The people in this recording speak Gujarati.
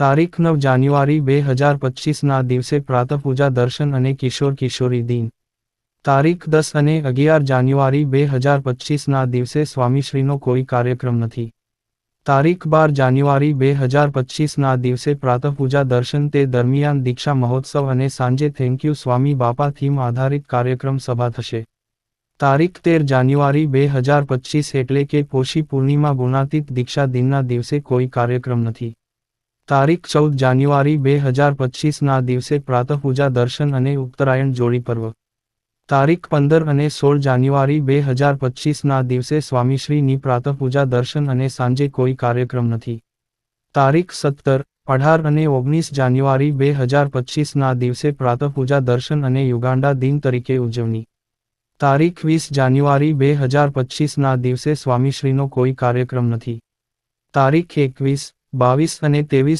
તારીખ 9 જાન્યુઆરી 2025ના દિવસે પ્રાતઃપૂજા દર્શન અને કિશોર કિશોરી દિન. તારીખ 10 અને 11 જાન્યુઆરી 2025ના દિવસે સ્વામીશ્રીનો કોઈ કાર્યક્રમ નથી. તારીખ 12 જાન્યુઆરી 2025ના દિવસે પ્રાતઃપૂજા દર્શન તે દરમિયાન દીક્ષા મહોત્સવ અને સાંજે થેન્ક યુ સ્વામી બાપા થીમ આધારિત કાર્યક્રમ સભા થશે. તારીખ 13 જાન્યુઆરી 2025 એટલે કે પોષી પૂર્ણિમા ગુણાતીત દીક્ષા દિનના દિવસે કોઈ કાર્યક્રમ નથી. તારીખ 14 જાન્યુઆરી 2025ના દિવસે પ્રાતઃપૂજા દર્શન અને ઉત્તરાયણ જોડી પર્વ. તારીખ 15 અને 16 જાન્યુઆરી 2025ના દિવસે સ્વામીશ્રીની પ્રાતઃપૂજા દર્શન અને સાંજે કોઈ કાર્યક્રમ નથી. તારીખ 17, 18 અને 19 જાન્યુઆરી 2025ના દિવસે પ્રાતઃપૂજા દર્શન અને યુગાંડા દિન તરીકે ઉજવણી. તારીખ 20 જાન્યુઆરી 2025ના દિવસે સ્વામીશ્રીનો કોઈ કાર્યક્રમ નથી. તારીખ 21, 22 અને 23